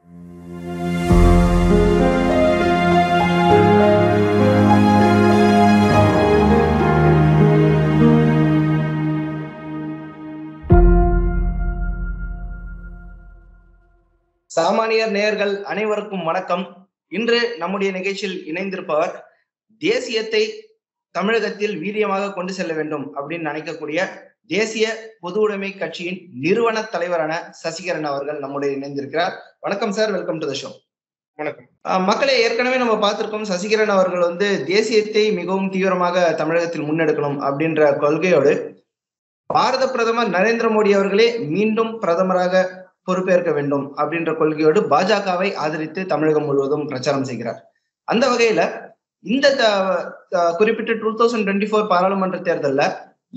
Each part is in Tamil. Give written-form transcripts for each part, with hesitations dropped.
சாமானியர் நேயர்கள் அனைவருக்கும் வணக்கம். இன்று நம்முடைய நிகழ்ச்சியில் இணைந்திருப்பவர் தேசியத்தை தமிழகத்தில் வீரியமாக கொண்டு செல்ல வேண்டும் அப்படின்னு நினைக்கக்கூடிய தேசிய பொது உடைமை கட்சியின் நிறுவன தலைவரான சசிகரன் அவர்கள் நம்முடைய இணைந்திருக்கிறார். வணக்கம் sir, welcome to the show. வணக்கம். மக்களை ஏற்கனவே நம்ம பார்த்திருக்கோம். சசிகரன் அவர்கள் தேசியத்தை மிகவும் தீவிரமாக தமிழகத்தில் முன்னெடுக்கணும் அப்படின்ற கொள்கையோடு பாரத பிரதமர் நரேந்திர மோடி அவர்களே மீண்டும் பிரதமராக பொறுப்பேற்க வேண்டும் அப்படின்ற கொள்கையோடு பாஜகவை ஆதரித்து தமிழகம் முழுவதும் பிரச்சாரம் செய்கிறார். அந்த வகையில இந்த குறிப்பிட்ட 2024 பாராளுமன்ற தேர்தல்ல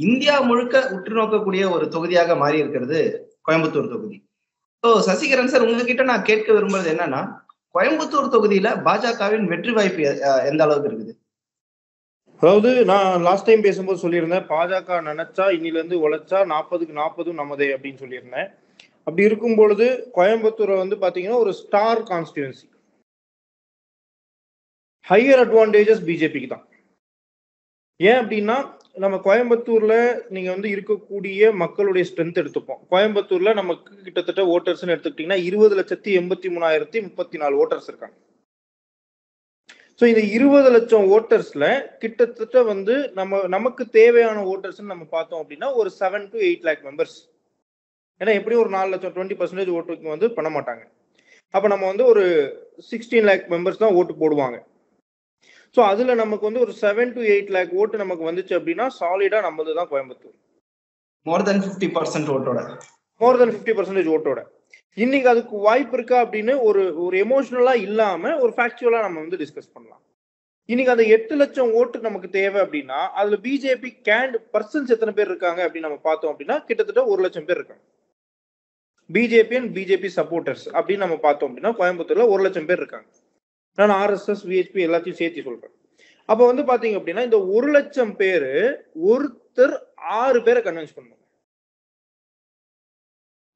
இந்தியா முழுக்க உற்று நோக்கக்கூடிய ஒரு தொகுதியாக மாறி இருக்கிறது கோயம்புத்தூர் தொகுதி. ஸோ சசிகரன் சார், உங்ககிட்ட நான் கேட்க விரும்புறது என்னன்னா, கோயம்புத்தூர் தொகுதியில பாஜகவின் வெற்றி வாய்ப்பு எந்த அளவுக்கு இருக்குது? அதாவது நான் லாஸ்ட் டைம் பேசும்போது சொல்லியிருந்தேன், பாஜக நினைச்சா இன்னில இருந்து உழைச்சா 40க்கு 40 நமதே அப்படின்னு சொல்லியிருந்தேன். அப்படி இருக்கும் பொழுது கோயம்புத்தூரை பாத்தீங்கன்னா ஒரு ஸ்டார் கான்ஸ்டிடுவன்சி, ஹையர் அட்வான்டேஜஸ் பிஜேபிக்கு தான். ஏன் அப்படின்னா, நம்ம கோயம்புத்தூர்ல நீங்க இருக்கக்கூடிய மக்களுடைய ஸ்ட்ரென்த் எடுத்துப்போம். கோயம்புத்தூர்ல நமக்கு கிட்டத்தட்ட ஓட்டர்ஸ் எடுத்துக்கிட்டீங்கன்னா 20,83,034 ஓட்டர்ஸ் இருக்காங்க. ஸோ இந்த 20 லட்சம் ஓட்டர்ஸ்ல கிட்டத்தட்ட நமக்கு தேவையான ஓட்டர்ஸ் நம்ம பார்த்தோம் அப்படின்னா ஒரு 7 to 8 lakh மெம்பர்ஸ். ஏன்னா எப்படியும் ஒரு 4 லட்சம் 20% ஓட்டுக்கு பண்ண மாட்டாங்க. அப்ப நம்ம ஒரு 16 lakh மெம்பர்ஸ் தான் ஓட்டு போடுவாங்க. ஸோ அதுல நமக்கு ஒரு 7 to 8 lakh ஓட்டு நமக்கு வந்துச்சு அப்படின்னா சாலிடா நம்மது தான் கோயம்புத்தூர். மோர் தென் 50% ஓட்டோட இன்னைக்கு அதுக்கு வாய்ப்பு இருக்கா அப்படின்னு ஒரு எமோஷனலா இல்லாம ஒரு ஃபேக்சுவலா நம்ம டிஸ்கஸ் பண்ணலாம். இன்னைக்கு அந்த 8 லட்சம் ஓட்டு நமக்கு தேவை அப்படின்னா அதுல பிஜேபி பர்சன்ஸ் எத்தனை பேர் இருக்காங்க அப்படின்னு நம்ம பார்த்தோம் அப்படின்னா கிட்டத்தட்ட 1 லட்சம் பேர் இருக்காங்க. பிஜேபி அண்ட் பிஜேபி சப்போர்ட்டர்ஸ் அப்படின்னு நம்ம பார்த்தோம் அப்படின்னா கோயம்புத்தூர்ல 1 லட்சம் பேர் இருக்காங்க. நான் ஆர்எஸ்எஸ் விஹெச்பி எல்லாத்தையும் சேர்த்து சொல்றேன். அப்ப பாத்தீங்க அப்படின்னா இந்த 1 லட்சம் பேரு ஒருத்தர் 6 பேரை கன்வின்ஸ் பண்ணுவாங்க.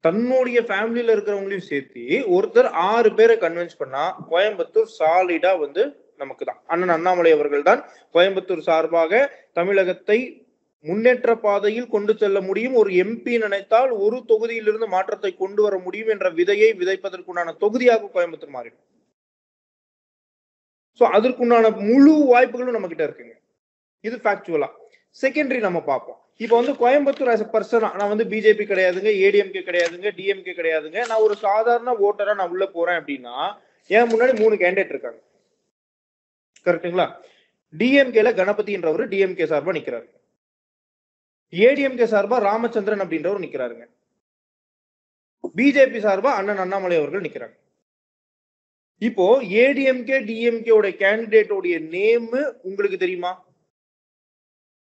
தன்னுடைய ஃபேமிலியில இருக்கிறவங்களையும் சேர்த்து ஒருத்தர் 6 பேரை கன்வின்ஸ் பண்ணா கோயம்புத்தூர் சாலிடா நமக்கு தான். அண்ணன் அண்ணாமலை அவர்கள் தான் கோயம்புத்தூர் சார்பாக தமிழகத்தை முன்னேற்ற பாதையில் கொண்டு செல்ல முடியும், ஒரு எம்பி நினைத்தால் ஒரு தொகுதியிலிருந்து மாற்றத்தை கொண்டு வர முடியும் என்ற விதையை விதைப்பதற்குண்டான தொகுதியாக கோயம்புத்தூர் மாறிடும். சோ அதற்குண்டான முழு வாய்ப்புகளும் நம்ம கிட்ட இருக்குங்க. இது ஃபேக்சுவலா. செகண்டரி நம்ம பார்ப்போம். இப்ப கோயம்புத்தூர் ஆஸ் எ பர்சன், நான் பிஜேபி கிடையாதுங்க, ஏடிஎம்கே கிடையாதுங்க, டிஎம்கே கிடையாதுங்க, நான் ஒரு சாதாரண ஓட்டரா நான் உள்ள போறேன் அப்படின்னா ஏன் முன்னாடி 3 கேண்டிடேட் இருக்காங்க. கரெக்டுங்களா? டிஎம்கேல கணபதின்றவர் டிஎம்கே சார்பா நிக்கிறாரு. ஏடிஎம்கே சார்பா ராமச்சந்திரன் அப்படின்றவர் நிக்கிறாருங்க. பிஜேபி சார்பா அண்ணன் அண்ணாமலை அவர்கள் நிக்கிறாங்க. இப்போ ஏடிஎம்கே டிஎம்கே உடைய கேண்டிடேட்டோடைய நேம் உங்களுக்கு தெரியுமா?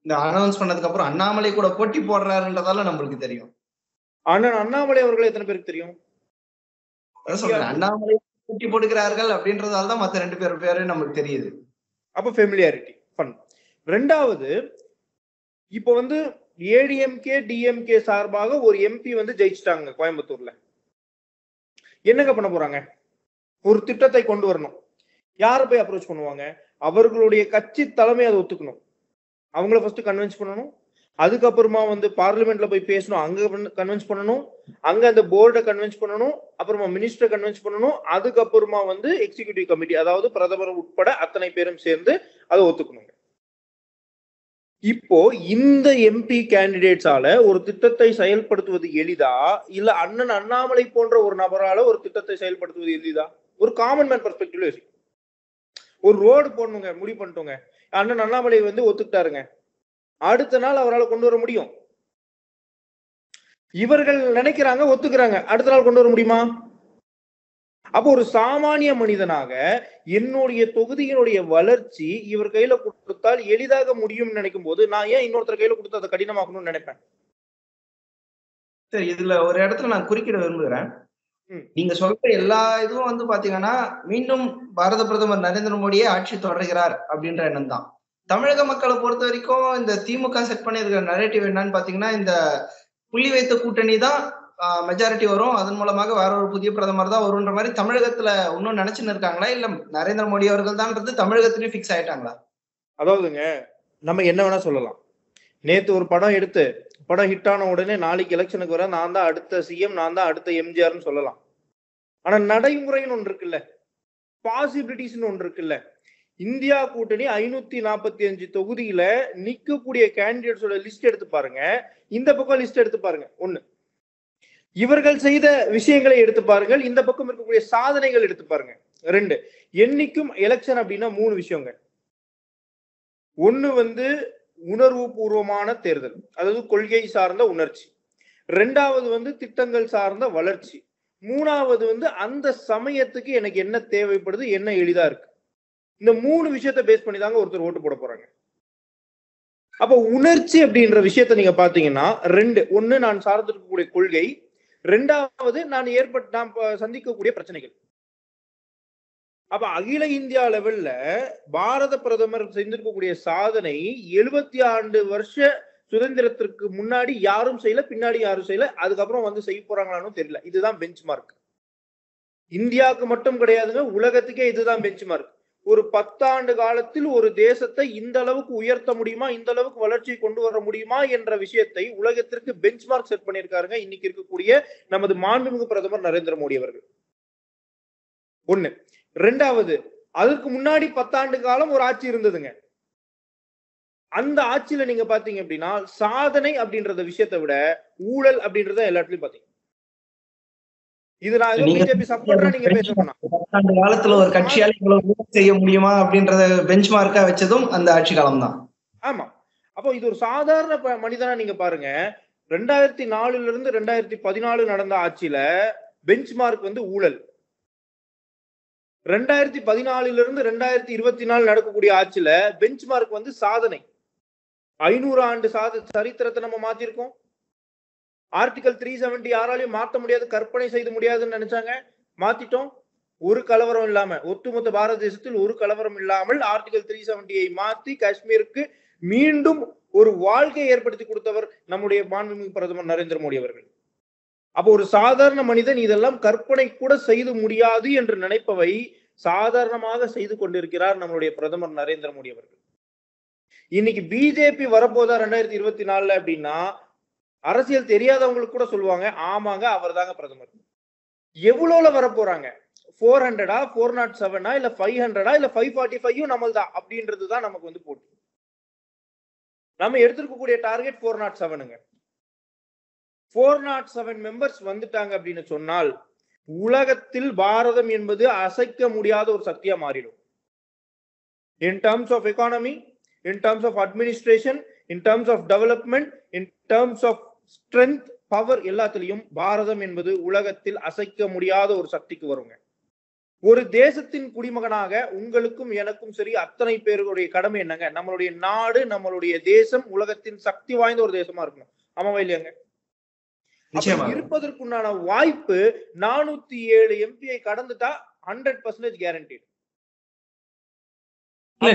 இந்த அனௌன்ஸ் பண்ணதுக்கு அப்புறம் அண்ணாமலை கூட போட்டி போடுறாருன்றதால நம்மளுக்கு தெரியும். அண்ணன் அண்ணாமலை அவர்கள் எத்தனை பேருக்கு தெரியும்? அண்ணாமலை போட்டி போடுகிறார்கள் அப்படின்றதால தான் மத்த 2 பேர் பேரு நமக்கு தெரியுது. அப்ப ஃபெமிலியாரிட்டி ஃபன். ரெண்டாவது, இப்போ ஏடிஎம்கே டிஎம்கே சார்பாக ஒரு எம்பி ஜெயிச்சிட்டாங்க கோயம்புத்தூர்ல. என்னங்க பண்ண போறாங்க? ஒரு திட்டத்தை கொண்டு வரணும். யாரை போய் அப்ரோச் பண்ணுவாங்க? அவர்களுடைய கட்சி தலைமை அதை ஒத்துக்கணும். அவங்கள ஃபர்ஸ்ட் கன்வின்ஸ் பண்ணணும். அதுக்கப்புறமா பார்லிமெண்ட்ல போய் பேசணும், அங்க கன்வின்ஸ் பண்ணணும், அங்க அந்த போர்டை கன்வின்ஸ் பண்ணணும், அப்புறமா மினிஸ்டர் கன்வின்ஸ் பண்ணணும், அதுக்கப்புறமா எக்ஸிகியூட்டிவ் கமிட்டி, அதாவது பிரதமர் உட்பட அத்தனை பேரும் சேர்ந்து அதை ஒத்துக்கணுங்க. இப்போ இந்த எம்பி கேண்டிடேட்ஸால ஒரு திட்டத்தை செயல்படுத்துவது எளிதா, இல்ல அண்ணன் அண்ணாமலை போன்ற ஒரு நபரால ஒரு திட்டத்தை செயல்படுத்துவது எளிதா? ஒரு காமன் மேன் பெர்ஸ்பெக்டிவ்ல ஒரு ரோடு போடணுங்க, முடிவு பண்ணிட்டோங்க, அண்ணன் அண்ணாமலை ஒத்துக்கிட்டாருங்க, அடுத்த நாள் அவரால் கொண்டு வர முடியும்? இவர்கள் நினைக்கிறாங்க ஒத்துக்கிறாங்க, அடுத்த நாள் கொண்டு வர முடியுமா? அப்போ ஒரு சாமானிய மனிதனாக என்னுடைய தொகுதியினுடைய வளர்ச்சி இவர் கையில கொடுத்தால் எளிதாக முடியும் நினைக்கும் போது நான் ஏன் இன்னொருத்தர் கையில கொடுத்து அதை கடினமாக்கணும்னு நினைப்பேன். சரி, இதுல ஒரு இடத்துல நான் குறுக்கிட விரும்புகிறேன். நீங்க சொல்ற எல்லா இதுவும் பாத்தீங்கன்னா மீண்டும் பாரத பிரதமர் நரேந்திர மோடியே ஆட்சி தொடர்கிறார் அப்படின்ற எண்ணம் தான். தமிழக மக்களை பொறுத்த வரைக்கும் இந்த திமுக செட் பண்ணியிருக்கிற நரேட்டிவ் என்னன்னு பாத்தீங்கன்னா, இந்த புள்ளி வைத்த கூட்டணி தான் மெஜாரிட்டி வரும், அதன் மூலமாக வேற ஒரு புதிய பிரதமர் தான் வரும்ன்ற மாதிரி தமிழகத்துல இன்னும் நினைச்சுன்னு இருக்காங்களா, இல்ல நரேந்திர மோடி அவர்கள் தான்றது தமிழகத்திலயும் பிக்ஸ் ஆயிட்டாங்களா? அதாவதுங்க, நம்ம என்ன வேணா சொல்லலாம். நேத்து ஒரு படம் எடுத்து படம் ஹிட் ஆன உடனே நாளைக்கு எலெக்ஷனுக்கு வர நான் தான் அடுத்த சிஎம், நான் தான் அடுத்த எம்ஜிஆர்னு சொல்லலாம். ஆனா நடைமுறைன்னு ஒன்று இருக்குல்ல, பாசிபிலிட்டிஸ்னு ஒன்று இருக்குல்ல. இந்தியா கூட்டணி 545 தொகுதியில நிக்கக்கூடிய கேண்டிடேட்ஸோட லிஸ்ட் எடுத்து பாருங்க. இந்த பக்கம் லிஸ்ட் எடுத்து பாருங்க. ஒண்ணு, இவர்கள் செய்த விஷயங்களை எடுத்து பாருங்கள். இந்த பக்கம் இருக்கக்கூடிய சாதனைகள் எடுத்து பாருங்க. 2, என்னைக்கும் எலெக்ஷன் அப்படின்னா 3 விஷயங்க. ஒண்ணு வந்து உணர்வு பூர்வமான தேர்தல், அதாவது கொள்கை சார்ந்த உணர்ச்சி. 2வது வந்து திட்டங்கள் சார்ந்த வளர்ச்சி. 3வது வந்து அந்த சமயத்துக்கு எனக்கு என்ன தேவைப்படுது, என்ன எளிதா இருக்கு. இந்த 3 விஷயத்தை பேஸ் பண்ணி தாங்க ஒருத்தர் ஓட்டு போட போறாங்க. அப்ப உணர்ச்சி அப்படின்ற விஷயத்த நீங்க பாத்தீங்கன்னா 2, ஒண்ணு நான் சார்ந்திருக்கக்கூடிய கொள்கை, 2வது நான் சந்திக்கக்கூடிய பிரச்சனைகள். அப்ப அகில இந்தியா லெவல்ல பாரத பிரதமர் செஞ்சிருக்கக்கூடிய சாதனை 70 வருஷ சுதந்திரத்திற்கு முன்னாடி யாரும் செய்யல, பின்னாடி யாரும் செய்யல, அதுக்கப்புறம் வந்து செய்ய போறாங்களான்னு தெரியல. இதுதான் பெஞ்ச் மார்க். இந்தியாவுக்கு மட்டும் கிடையாதுங்க, உலகத்துக்கே இதுதான் பெஞ்ச் மார்க். ஒரு 10 ஆண்டு காலத்தில் ஒரு தேசத்தை இந்த அளவுக்கு உயர்த்த முடியுமா, இந்த அளவுக்கு வளர்ச்சியை கொண்டு வர முடியுமா என்ற விஷயத்தை உலகத்திற்கு பெஞ்ச் மார்க் செட் பண்ணியிருக்காருங்க இன்னைக்கு இருக்கக்கூடிய நமது மாண்புமிகு பிரதமர் நரேந்திர மோடி அவர்கள். ஒண்ணு. 2வது, அதுக்கு முன்னாடி 10 ஆண்டு காலம் ஒரு ஆட்சி இருந்ததுங்க. அந்த ஆட்சியில நீங்க பாத்தீங்க அப்படின்னா சாதனை அப்படின்றத விஷயத்தை விட ஊழல் அப்படின்றத எல்லாத்துலயும் பாத்தீங்க. இது நான் ஏதோ பிஜேபி சப்போர்ட்டரா நீங்க பேசணும். 10 ஆண்டு காலத்துல ஒரு கட்சியால இவ்வளவு ஊழல் செய்ய முடியுமா அப்படின்றத பெஞ்ச் மார்க்கா வச்சதும் அந்த ஆட்சி காலம் தான். ஆமா. அப்போ இது ஒரு சாதாரண மனிதனா நீங்க பாருங்க. 2004 இருந்து 2014 நடந்த ஆட்சியில பெஞ்ச் மார்க் வந்து ஊழல். 2014 இருந்து 2024 நடக்கக்கூடிய ஆட்சியில பெஞ்ச் மார்க் வந்து சாதனை. 500 ஆண்டு சரித்திரத்தை நம்ம மாத்திருக்கோம். ஆர்டிகல் 370 யாராலையும் மாற்ற முடியாது, கற்பனை செய்து முடியாதுன்னு நினைச்சாங்க, மாத்திட்டோம். ஒரு கலவரம் இல்லாம, ஒட்டுமொத்த பாரத தேசத்தில் ஒரு கலவரம் இல்லாமல் ஆர்டிகல் 370 மாத்தி காஷ்மீருக்கு மீண்டும் ஒரு வாழ்க்கையை ஏற்படுத்தி கொடுத்தவர் நம்முடைய மாண்புமிகு பிரதமர் நரேந்திர மோடி அவர்கள். அப்போ ஒரு சாதாரண மனிதன் இதெல்லாம் கற்பனை கூட செய்து முடியாது என்று நினைப்பவை சாதாரணமாக செய்து கொண்டிருக்கிறார் நம்மளுடைய பிரதமர் நரேந்திர மோடி அவர்கள். இன்னைக்கு பிஜேபி வரப்போதா 2024 அப்படின்னா அரசியல் தெரியாதவங்களுக்கு கூட சொல்லுவாங்க, ஆமாங்க அவர் தாங்க பிரதமர். எவ்வளவுல வரப்போறாங்க? 400, 407 இல்ல 500 இல்ல 545 நம்மள்தான் அப்படின்றதுதான் நமக்கு வந்து போட்டி. நம்ம எடுத்திருக்கக்கூடிய டார்கெட் 407ங்க. 407 மெம்பர்ஸ் வந்துட்டாங்க அப்படின்னு சொன்னால் உலகத்தில் பாரதம் என்பது அசைக்க முடியாத ஒரு சக்தியா மாறிடும். In terms of economy, in terms of administration, in terms of development, in terms of strength, power, எல்லாத்திலையும் பாரதம் என்பது உலகத்தில் அசைக்க முடியாத ஒரு சக்திக்கு வருங்க. ஒரு தேசத்தின் குடிமகனாக உங்களுக்கும் எனக்கும் சரி அத்தனை பேருடைய கடமை என்னங்க? நம்மளுடைய நாடு, நம்மளுடைய தேசம் உலகத்தின் சக்தி வாய்ந்த ஒரு தேசமா இருக்கணும். ஆமாவா இல்லையாங்க? இருப்பதற்குண்டான வாய்ப்பு 407 எம்பியை கடந்துட்டா 100% கேரண்டி.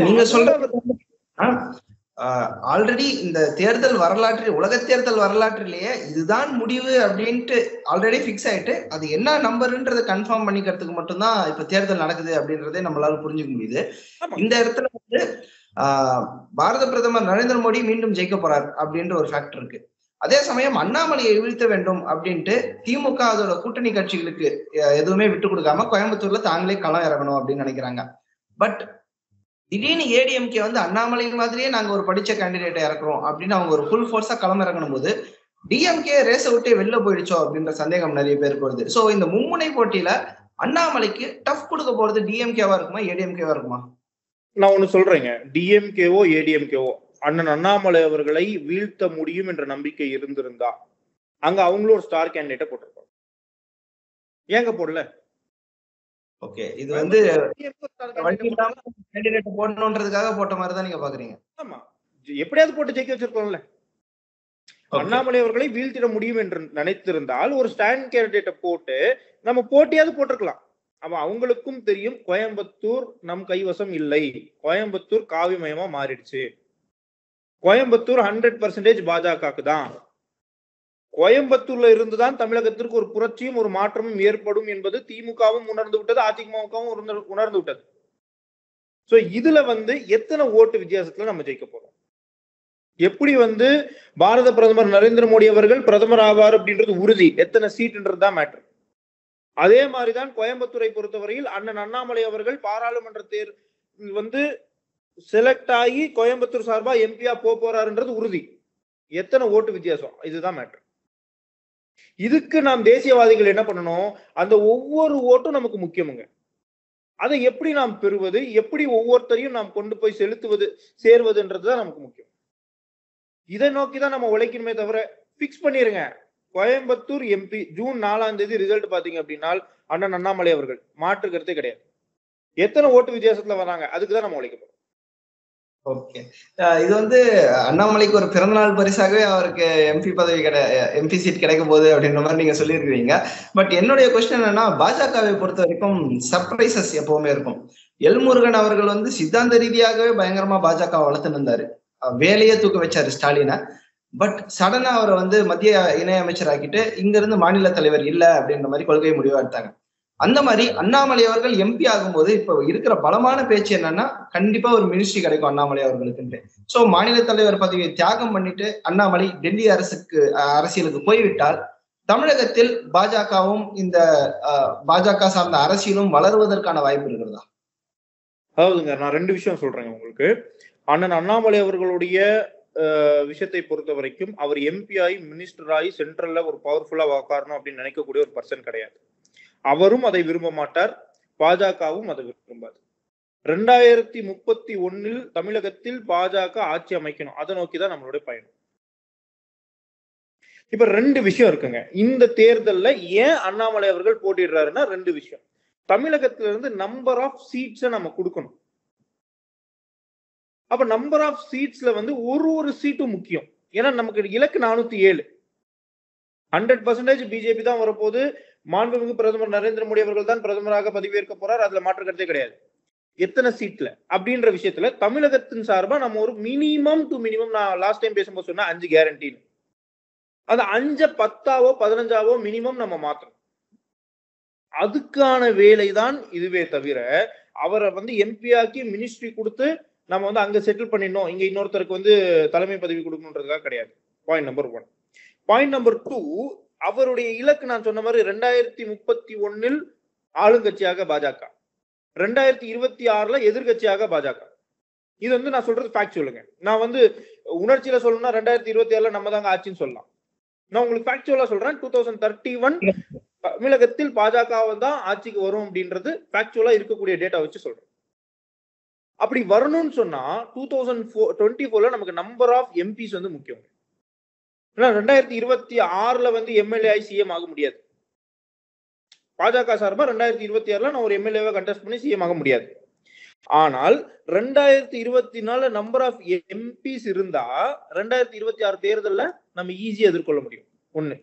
நீங்க சொல்றது ஆல்ரெடி இந்த தேர்தல் வரலாற்று, உலக தேர்தல் வரலாற்றிலேயே இதுதான் முடிவு அப்படின்ட்டு ஆல்ரெடி பிக்ஸ் ஆயிட்டு அது என்ன நம்பர்ன்றதை கன்ஃபார்ம் பண்ணிக்கிறதுக்கு மட்டும்தான் இப்ப தேர்தல் நடக்குது அப்படின்றதே நம்மளால புரிஞ்சுக்க முடியுது. இந்த இடத்துல வந்து பாரத பிரதமர் நரேந்திர மோடி மீண்டும் ஜெயிக்க போறார் அப்படின்ற ஒரு ஃபேக்டர் இருக்கு. அதே சமயம் அண்ணாமலையை வீழ்த்த வேண்டும் அப்படின்ட்டு திமுக அதோட கூட்டணி கட்சிகளுக்கு எதுவுமே விட்டு கொடுக்காம கோயம்புத்தூர்ல தாங்களே களம் இறங்கணும் அப்படின்னு நினைக்கிறாங்க. பட் திடீர்னு ஏடிஎம்கே வந்து அண்ணாமலை மாதிரியே நாங்க ஒரு படிச்ச கேண்டிடேட்டை இறக்குறோம் அப்படின்னு அவங்க ஒரு ஃபுல் ஃபோர்ஸா களம் இறங்கணும் போது டிஎம்கே ரேஸ விட்டே வெளில போயிடுச்சோ அப்படின்ற சந்தேகம் நிறைய பேருக்கு வருது. சோ இந்த மும்முனை போட்டியில அண்ணாமலைக்கு டஃப் கொடுக்க போறது டிஎம்கேவா இருக்குமா, ஏடிஎம்கேவா இருக்குமா? நான் ஒண்ணு சொல்றேங்க, டிஎம்கேவோ ஏடிஎம்கேவோ அண்ணன் அண்ணாமலை அவர்களை வீழ்த்த முடியும் என்ற நம்பிக்கை இருந்திருந்தா அங்க அவங்களும் ஒரு ஸ்டார் கேண்டிடேட்டை போட்டிருப்பாங்க. ஏங்க போடல? ஓகே, இது வந்து கேண்டிடேட் போடணும்ன்றதுக்காக போட்ட மாதிரி தான் நீங்க பாக்குறீங்க. ஆமா, எப்படியாவது போட்டு ஜெயிக்க வச்சிருக்கோம்ல. அண்ணாமலை அவர்களை வீழ்த்திட முடியும் என்று நினைத்திருந்தால் ஒரு ஸ்டாண்ட் கேண்டிடேட்டை போட்டு நம்ம போட்டியாவது போட்டிருக்கலாம். அப்ப அவங்களுக்கும் தெரியும் கோயம்புத்தூர் நம் கைவசம் இல்லை, கோயம்புத்தூர் காவிமயமா மாறிடுச்சு, கோயம்புத்தூர் 100% பாஜகவுக்கு தான். கோயம்புத்தூர்ல இருந்துதான் தமிழகத்திற்கு ஒரு புரட்சியும் ஒரு மாற்றமும் ஏற்படும் என்பது திமுகவும் உணர்ந்து விட்டது, அதிமுகவும் உணர்ந்து விட்டது. சோ இதுல எத்தனை ஓட்டு வித்தியாசத்துல நம்ம ஜெயிக்க போறோம்? எப்படி பாரத பிரதமர் நரேந்திர மோடி அவர்கள் பிரதமர் ஆவார் அப்படின்றது உறுதி, எத்தனை சீட்ன்றதுதான் மேட்டர். அதே மாதிரிதான் கோயம்புத்தூரை பொறுத்தவரையில் அண்ணன் அண்ணாமலை அவர்கள் பாராளுமன்ற தேர்தல் செலக்ட் ஆகி கோயம்புத்தூர் சார்பா எம்பியா போறாருன்றது உறுதி. எத்தனை ஓட்டு வித்தியாசம், இதுதான் மேட்டர். இதுக்கு நாம் தேசியவாதிகள் என்ன பண்ணணும்? அந்த ஒவ்வொரு ஓட்டும் நமக்கு முக்கியமுங்க. அதை எப்படி நாம் பெறுவது, எப்படி ஒவ்வொருத்தரையும் நாம் கொண்டு போய் சேர்வதுன்றதுதான் நமக்கு முக்கியம். இதை நோக்கிதான் நம்ம உழைக்கணுமே தவிர, பிக்ஸ் பண்ணிருங்க கோயம்புத்தூர் எம்பி ஜூன் 4ஆம் தேதி ரிசல்ட் பாத்தீங்க அப்படின்னா அண்ணன் அண்ணாமலை அவர்கள், மாற்று கருத்தே கிடையாது. எத்தனை ஓட்டு வித்தியாசத்துல வராங்க, அதுக்குதான் நம்ம உழைக்க போறோம். ஓகே, இது அண்ணாமலைக்கு ஒரு பிறந்தநாள் பரிசாகவே அவருக்கு எம்பி சீட் கிடைக்கும் போது அப்படின்ற மாதிரி நீங்க சொல்லியிருக்கிறீங்க. பட் என்னுடைய கொஸ்டின் என்னன்னா, பாஜகவை பொறுத்த வரைக்கும் சர்ப்ரைசஸ் எப்பவுமே இருக்கும். எல் முருகன் அவர்கள் சித்தாந்த ரீதியாகவே பயங்கரமா பாஜக வளர்த்து இருந்தாரு, வேலையே தூக்க வச்சாரு ஸ்டாலினை. பட் சடனா அவரை மத்திய இணையமைச்சர் ஆக்கிட்டு இங்க இருந்து மாநில தலைவர் இல்ல அப்படின்ற மாதிரி கொள்கை முடிவா எடுத்தாங்க. அந்த மாதிரி அண்ணாமலை அவர்கள் எம்பி ஆகும்போது இப்ப இருக்கிற பலமான பேச்சு என்னன்னா, கண்டிப்பா ஒரு மினிஸ்ட்ரி கிடைக்கும் அண்ணாமலை அவர்களுக்கு. சோ மாநில தலைவர் பதவியை தியாகம் பண்ணிட்டு அண்ணாமலை டெல்லி அரசியலுக்கு போய்விட்டால் தமிழகத்தில் பாஜகவும் இந்த பாஜக சார்ந்த அரசியலும் வளருவதற்கான வாய்ப்பு இருக்கிறதா? அதாவதுங்க, நான் ரெண்டு விஷயம் சொல்றேங்க உங்களுக்கு. அண்ணன் அண்ணாமலை அவர்களுடைய விஷயத்தை பொறுத்த வரைக்கும் அவர் எம்பி ஆகி மினிஸ்டர் ஆகி சென்ட்ரல்ல ஒரு பவர்ஃபுல்லா உட்காரணும் அப்படின்னு நினைக்கக்கூடிய ஒரு பர்சன் கிடையாது. அவரும் அதை விரும்ப மாட்டார், பாஜகவும் அதை விரும்பாது. 2031 தமிழகத்தில் பாஜக ஆட்சி அமைக்கணும், அதை நோக்கிதான் நம்மளுடைய பயணம். இப்ப ரெண்டு விஷயம் இருக்குங்க இந்த தேர்தல்ல. ஏன் அண்ணாமலை அவர்கள் போட்டிடுறாருன்னா ரெண்டு விஷயம். தமிழகத்துல இருந்து நம்பர் ஆஃப் சீட்ஸை நம்ம கொடுக்கணும். அப்ப நம்பர் ஆஃப் சீட்ஸ்ல ஒரு சீட்டும் முக்கியம். ஏன்னா நமக்கு இலக்கு 407. 100% பிஜேபி தான் வரப்போது. மாண்புமிகு பிரதமர் நரேந்திர மோடி அவர்கள் தான் பிரதமராக பதவியேற்க போறார், அதுல மாற்று கருத்தே கிடையாது. எத்தனை சீட்ல அப்படின்ற விஷயத்துல தமிழகத்தின் சார்பா நம்ம ஒரு மினிமம் டு மினிமம், நான் லாஸ்ட் டைம் பேசும்போது சொன்னா 5 கேரண்டின்னு, அது 5 10ஆவோ 15ஆவோ மினிமம் நம்ம மாற்றணும். அதுக்கான வேலைதான் இதுவே தவிர அவரை எம்பி ஆக்கி மினிஸ்ட்ரி கொடுத்து நம்ம அங்க செட்டில் பண்ணிடணும், இங்க இன்னொருத்தருக்கு தலைமை பதவி கொடுக்கணுன்றதுக்காக கிடையாது. Point number 1. பாயிண்ட் நம்பர் 2, அவருடைய இலக்கு நான் சொன்ன மாதிரி 2031 ஆளுங்கட்சியாக பாஜக, 2026 எதிர்கட்சியாக பாஜக. இது நான் சொல்றது ஃபேக்சுவலுங்க. நான் உணர்ச்சியில சொல்லணும்னா 2026 நம்ம தாங்க ஆட்சின்னு சொல்லலாம். நான் உங்களுக்கு ஃபேக்சுவலா சொல்றேன். 2031 தமிழகத்தில் பாஜக தான் ஆட்சிக்கு வரும் அப்படின்றது ஃபேக்சுவலா இருக்கக்கூடிய டேட்டா வச்சு சொல்றேன். அப்படி வரணும்னு சொன்னா 2024 நமக்கு நம்பர் ஆஃப் எம்பிஸ் முக்கியம். 2026 எம்எல்ஏ ஆகி சிஎம் ஆக முடியாது. பாஜக சார்பா 2026 நான் ஒரு எம்எல்ஏவை கண்டெஸ்ட் பண்ணி சிஎம் ஆக முடியாது. ஆனால் 2024 நம்பர் ஆஃப் எம்பிஸ் இருந்தா 2026 தேர்தல்ல நம்ம ஈஸியா எதிர்கொள்ள முடியும். ஒண்ணு.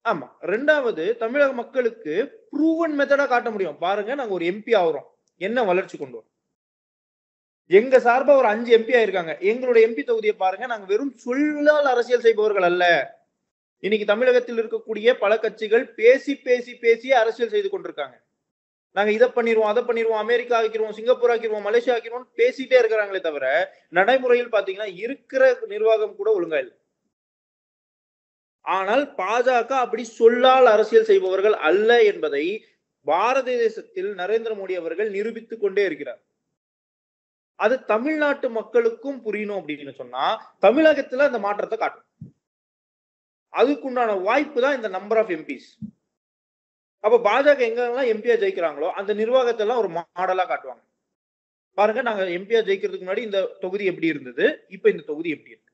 ஆமா. ரெண்டாவது, தமிழக மக்களுக்கு ப்ரூவன் மெத்தடா காட்ட முடியும். பாருங்க, நாங்க ஒரு எம்பி ஆகிறோம், என்ன வளர்ச்சி கொண்டு வரும். எங்க சார்பா ஒரு 5 எம்பி ஆயிருக்காங்க. எங்களுடைய எம்பி தொகுதியை பாருங்க, நாங்க வெறும் சொல்லால் அரசியல் செய்பவர்கள் அல்ல. இன்னைக்கு தமிழகத்தில் இருக்கக்கூடிய பல கட்சிகள் பேசி பேசி பேசி அரசியல் செய்து கொண்டிருக்காங்க. நாங்க இதை பண்ணிடுவோம், அதை பண்ணிடுவோம், அமெரிக்கா ஆக்கிடுவோம், சிங்கப்பூர் ஆக்கிடுவோம், மலேசியா ஆக்கிடுவோம் பேசிட்டே இருக்கிறாங்களே தவிர நடைமுறையில் பாத்தீங்கன்னா இருக்கிற நிர்வாகம் கூட ஒழுங்கா இல்லை. ஆனால் பாஜக அப்படி சொல்லால் அரசியல் செய்பவர்கள் அல்ல என்பதை பாரத தேசத்தில் நரேந்திர மோடி அவர்கள் நிரூபித்துக் கொண்டே இருக்கிறார். அது தமிழ்நாட்டு மக்களுக்கும் புரியணும் அப்படின்னு சொன்னா தமிழகத்துல அந்த மாற்றத்தை காட்டும். அதுக்குண்டான வாய்ப்பு தான் இந்த நம்பர் ஆஃப் எம்பிஸ். அப்ப பாஜக எங்கெல்லாம் எம்பியா ஜெயிக்கிறாங்களோ அந்த நிர்வாகத்தை எல்லாம் ஒரு மாடலா காட்டுவாங்க. பாருங்க, நாங்க எம்பியா ஜெயிக்கிறதுக்கு முன்னாடி இந்த தொகுதி எப்படி இருந்தது, இப்ப இந்த தொகுதி எப்படி இருக்கு,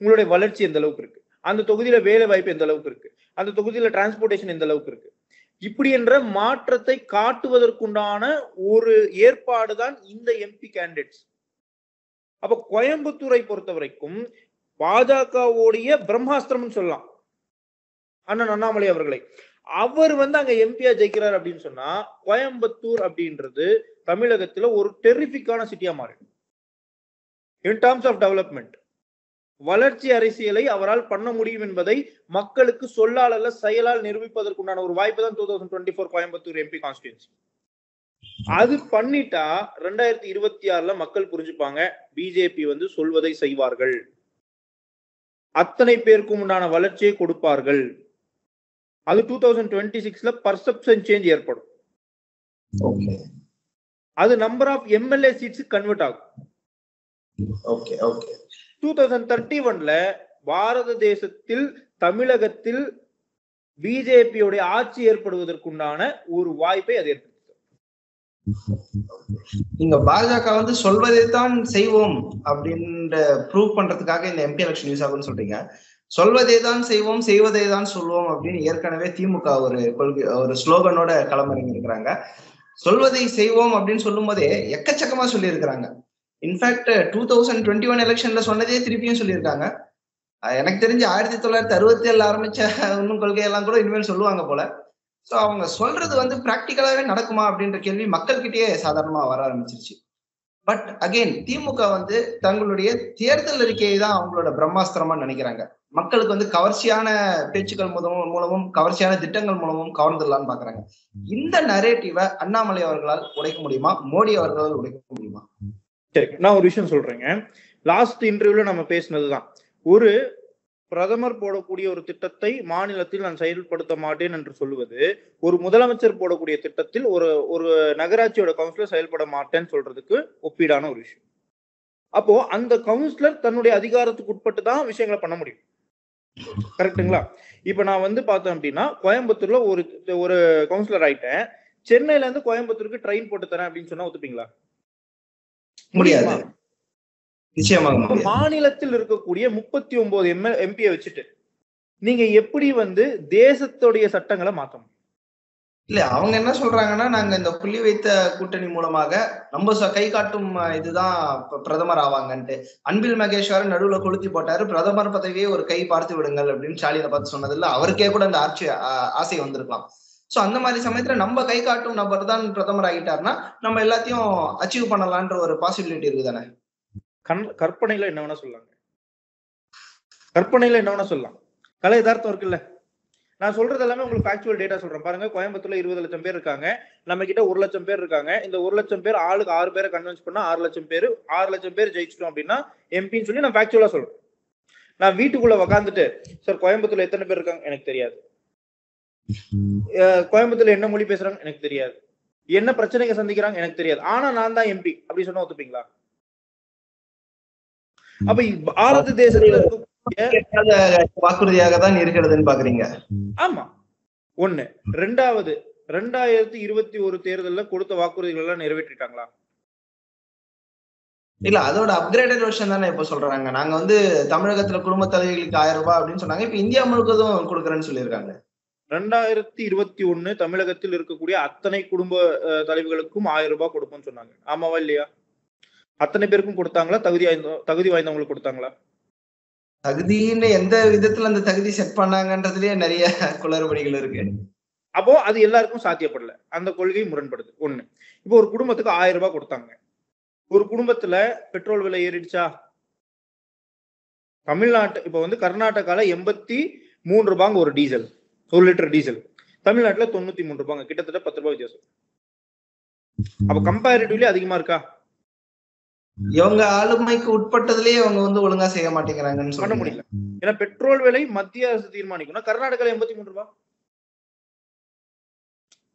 உங்களுடைய வளர்ச்சி எந்த அளவுக்கு இருக்கு, அந்த தொகுதியில வேலை வாய்ப்பு எந்த அளவுக்கு இருக்கு, அந்த தொகுதியில டிரான்ஸ்போர்டேஷன் எந்த அளவுக்கு இருக்கு, இப்படி என்ற மாற்றத்தை காட்டுவதற்குண்டான ஒரு ஏற்பாடுதான் இந்த எம்பி கேண்டிடேட்ஸ். அப்ப கோயம்புத்தூரை பொறுத்த வரைக்கும் பாஜகவுடைய பிரம்மாஸ்திரம் சொல்லலாம் அண்ணன் அண்ணாமலை அவர்களை. அவர் அங்க எம்பியா ஜெயிக்கிறார் அப்படின்னு சொன்னா கோயம்புத்தூர் அப்படின்றது தமிழகத்துல ஒரு டெரிபிக்கான சிட்டியா மாறிடும் இன் டர்ம்ஸ் ஆஃப் டெவலப்மெண்ட். வளர்ச்சி அரசியலை அவரால் பண்ண முடியும் என்பதை மக்களுக்கு சொல்லால் அல்ல செயலால் நிரூபிப்பதற்குண்டான ஒரு வாய்ப்பு தான் 2024 கோயம்புத்தூர் எம்பி கான்ஸ்டிடியூன்சி. அது பண்ணிட்டா 2026 மக்கள் புரிஞ்சுப்பாங்க, பிஜேபி வந்து சொல்வதை செய்வார்கள், அத்தனை பேருக்கும் உண்டான வளர்ச்சியை கொடுப்பார்கள். அது 2026 பர்செப்ஷன் சேஞ்ச் ஏற்படும். அது number of MLA seats convert ஆகும். 2031 பாரத தேசத்தில் தமிழகத்தில் பிஜேபியோட ஆட்சி ஏற்படுவதற்குண்டான ஒரு வாய்ப்பை அது ஏற்படுத்தும். நீங்க பாஜக வந்து சொல்வதைத்தான் செய்வோம் அப்படின்ற ப்ரூவ் பண்றதுக்காக இந்த எம்பி எலெக்ஷன் யூஸ் ஆகும்னு சொல்றீங்க. சொல்வதை தான் செய்வோம், செய்வதை தான் சொல்வோம் அப்படின்னு ஏற்கனவே திமுக ஒரு கொள்கை, ஒரு ஸ்லோகனோட களமிறங்கி இருக்கிறாங்க. சொல்வதை செய்வோம் அப்படின்னு சொல்லும் போதே எக்கச்சக்கமா சொல்லி இருக்கிறாங்க. இன்ஃபேக்ட் 2021 எலெக்ஷன்ல சொன்னதே திருப்பியும் சொல்லியிருக்காங்க. எனக்கு தெரிஞ்சு 1967 ஆரம்பிச்ச இன்னும் கொள்கையெல்லாம் கூட இனிமேல் சொல்லுவாங்க போல. சோ அவங்க சொல்றது வந்து பிராக்டிக்கலாவே நடக்குமா அப்படின்ற கேள்வி மக்கள்கிட்டயே சாதாரணமா வர ஆரம்பிச்சிருச்சு. பட் அகெயின் திமுக வந்து தங்களுடைய தேர்தல் அறிக்கையை தான் அவங்களோட பிரம்மாஸ்திரமா நினைக்கிறாங்க. மக்களுக்கு வந்து கவர்ச்சியான பேச்சுக்கள் மூலமும் கவர்ச்சியான திட்டங்கள் மூலமும் கவர்ந்துடலான்னு பாக்குறாங்க. இந்த நரேட்டிவை அண்ணாமலை அவர்களால் உடைக்க முடியுமா, மோடி அவர்களால் உடைக்க முடியுமா? சரி, நான் ஒரு விஷயம் சொல்றேங்க. லாஸ்ட் இன்டர்வியூல நம்ம பேசினதுதான், ஒரு பிரதமர் போடக்கூடிய ஒரு திட்டத்தை மாநிலத்தில் நான் செயல்படுத்த மாட்டேன் என்று சொல்லுவது, ஒரு முதலமைச்சர் போடக்கூடிய திட்டத்தில் ஒரு நகராட்சியோட கவுன்சிலர் செயல்பட மாட்டேன்னு சொல்றதுக்கு ஒப்பீடான ஒரு விஷயம். அப்போ அந்த கவுன்சிலர் தன்னுடைய அதிகாரத்துக்கு உட்பட்டு தான் விஷயங்களை பண்ண முடியும். கரெக்டுங்களா? இப்ப நான் வந்து பார்த்தேன் அப்படின்னா, கோயம்புத்தூர்ல ஒரு கவுன்சிலர் ஆயிட்டேன், சென்னையில இருந்து கோயம்புத்தூருக்கு ட்ரெயின் போட்டு தரேன் அப்படின்னு சொன்னா ஒத்துப்பீங்களா? முடியாது. மாநிலத்தில் இருக்கக்கூடிய 39 எம்பியை வச்சுட்டு நீங்க எப்படி வந்து தேசத்துடைய சட்டங்களை மாத்த முடியும்? இல்ல, அவங்க என்ன சொல்றாங்கன்னா, நாங்க இந்த புள்ளி வைத்த கூட்டணி மூலமாக நம்ம கை காட்டும் இதுதான் பிரதமர் ஆவாங்கன்ட்டு. அன்பில் மகேஸ்வரன் நடுவுல கொளுத்தி போட்டாரு, பிரதமர் பதவியே ஒரு கை பார்த்து விடுங்கள் அப்படின்னு ஸ்டாலினை பார்த்து சொன்னது இல்ல. அவருக்கே கூட அந்த ஆசை வந்திருக்கலாம். சோ அந்த மாதிரி சமயத்துல நம்ம கை காட்டும் நபர் தான் பிரதமர் ஆகிட்டாருன்னா நம்ம எல்லாத்தையும் அச்சீவ் பண்ணலான்ற ஒரு பாசிபிலிட்டி இருக்குதானே. கற்பனையில என்ன வேணா சொல்லலாங்க, கற்பனையில என்ன வேணா சொல்லலாம், கலை யதார்த்தம் இருக்குல்ல. நான் சொல்றது எல்லாமே உங்களுக்கு ஆக்சுவல் டேட்டா சொல்றேன் பாருங்க. கோயம்புத்தூர்ல 20 லட்சம் பேர் இருக்காங்க, நம்ம கிட்ட 1 லட்சம் பேர் இருக்காங்க. இந்த 1 லட்சம் பேர் ஆளுக்கு 6 பேரை கன்வின்ஸ் பண்ணா 6 லட்சம் பேர் ஜெயிச்சிட்டோம் அப்படின்னா எம்பின்னு சொல்லி நான் ஃபேக்சுவலா சொல்றேன். நான் வீட்டுக்குள்ள உக்காந்துட்டு, சார் கோயம்புத்தூர்ல எத்தனை பேர் இருக்காங்க எனக்கு தெரியாது, கோயம்புத்தூர்ல என்ன மொழி பேசுறாங்க எனக்கு தெரியாது, என்ன பிரச்சனைகள் சந்திக்கிறாங்க எனக்கு தெரியாது, ஆனா நான் தான் எம்பி அப்படி சொன்னா ஒத்துப்பீங்களா? அப்ப பாரத தேசத்துல வாக்குறுதியாக தான் இருக்கிறதுன்னு பாக்குறீங்க. ஆமா, ஒண்ணு. ரெண்டாவது, 2021 தேர்தல்ல கொடுத்த வாக்குறுதிகள் எல்லாம் நிறைவேற்றிட்டாங்களா? இல்ல, அதோட அப்கிரேடட் வெர்ஷன் தானே இப்ப சொல்றாங்க. நாங்க வந்து தமிழகத்துல குடும்ப தலைவிகளுக்கு 1000 ரூபாய் அப்படின்னு சொன்னாங்க, இப்ப இந்தியா முழுவதும் கொடுக்குறேன்னு சொல்லியிருக்காங்க. 2021 தமிழகத்தில் இருக்கக்கூடிய அத்தனை குடும்ப தலைவிகளுக்கும் 1000 ரூபாய் கொடுப்போம்னு சொன்னாங்க. ஆமாவா இல்லையா? அத்தனை பேருக்கும் கொடுத்தாங்களா? தகுதி வாய்ந்தவங்களுக்கு கொடுத்தாங்களா? தகுதின்னு எந்த விதத்துல அந்த தகுதி செட் பண்ணாங்கன்றதுலயே நிறைய குளறுபடிகள் இருக்கு. அப்போ அது எல்லாருக்கும் சாத்தியப்படல, அந்த கொள்கை முரண்படுது. ஒண்ணு. இப்போ ஒரு குடும்பத்துக்கு 1000 ரூபாய் கொடுத்தாங்க, ஒரு குடும்பத்துல பெட்ரோல் விலை ஏறிடுச்சா? தமிழ்நாட்டு இப்ப வந்து கர்நாடகால 83 ரூபாங்க ஒரு டீசல், 1 லிட்டர் டீசல். தமிழ்நாட்டுல 93 ரூபாங்க, கிட்டத்தட்ட 10 ரூபாய் வித்தியாசம். அப்ப கம்பேரிட்டிவ்லி அதிகமா இருக்கா? இவங்க ஆளுமைக்கு உட்பட்டதுலயே அவங்க வந்து ஒழுங்கா செய்ய மாட்டேங்கிறாங்கன்னு சொல்ல முடியல. ஏன்னா பெட்ரோல் விலை மத்திய அரசு தீர்மானிக்கணும். கர்நாடகால 83 ரூபாய்,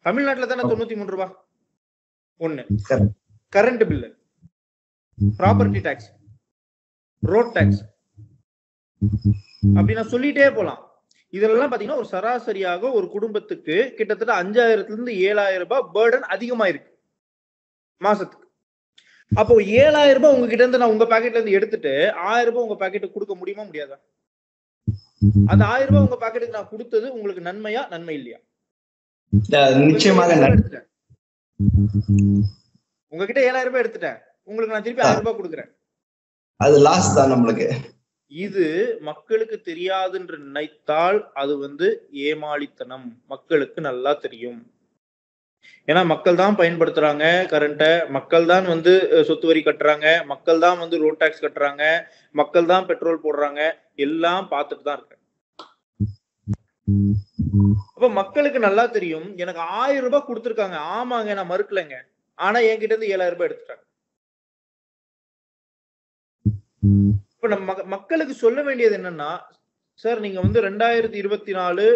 தமிழ்நாட்டுல தானே 93 ரூபாய். ஒண்ணு. Current bill, property tax, road tax, அப்படி நான் சொல்லிட்டே போலாம். இதெல்லாம் பாத்தீங்கன்னா ஒரு சராசரியாக ஒரு குடும்பத்துக்கு கிட்டத்தட்ட 5000 இருந்து 7000 ரூபாய் பேர்டன் அதிகமா இருக்கு மாசத்துக்கு. அப்போ 7000 ரூபாய் உங்ககிட்ட இருந்து நான் உங்க பாக்கெட்ல இருந்து எடுத்துட்டு 1000 ரூபாய் உங்க பாக்கெட்டுக்கு கொடுக்க முடியுமா முடியாதா? அந்த 1000 ரூபாய் உங்க பாக்கெட்டுக்கு நான் கொடுத்தது உங்களுக்கு நன்மையா நன்மை இல்லையா? நிச்சயமாக. உங்ககிட்ட 7000 ரூபாய் எடுத்துட்டேன், உங்களுக்கு நான் திருப்பி 1000 ரூபாய் கொடுக்குறேன், அது லாஸ் தான் நம்மளுக்கு. இது மக்களுக்கு தெரியாதுன்னு நினைத்தால் அது வந்து ஏமாளித்தனம். மக்களுக்கு நல்லா தெரியும். ஏன்னா மக்கள் தான் பயன்படுத்துறாங்க கரண்ட்டை, மக்கள் தான் வந்து சொத்து வரி கட்டுறாங்க, மக்கள் தான் வந்து ரோட் டாக்ஸ் கட்டுறாங்க, மக்கள் தான் பெட்ரோல் போடுறாங்க, எல்லாம் பார்த்துட்டு தான் இருக்காங்க. அப்ப மக்களுக்கு நல்லா தெரியும், எனக்கு 1000 ரூபாய் கொடுத்துருக்காங்க, ஆமாங்க நான் மறுக்கலைங்க, ஆனா என்கிட்ட இருந்து 7000 ரூபாய் எடுத்துட்டாங்க. இப்ப நம்ம மக்களுக்கு சொல்ல வேண்டியது என்னன்னா, சார் நீங்க வந்து 2024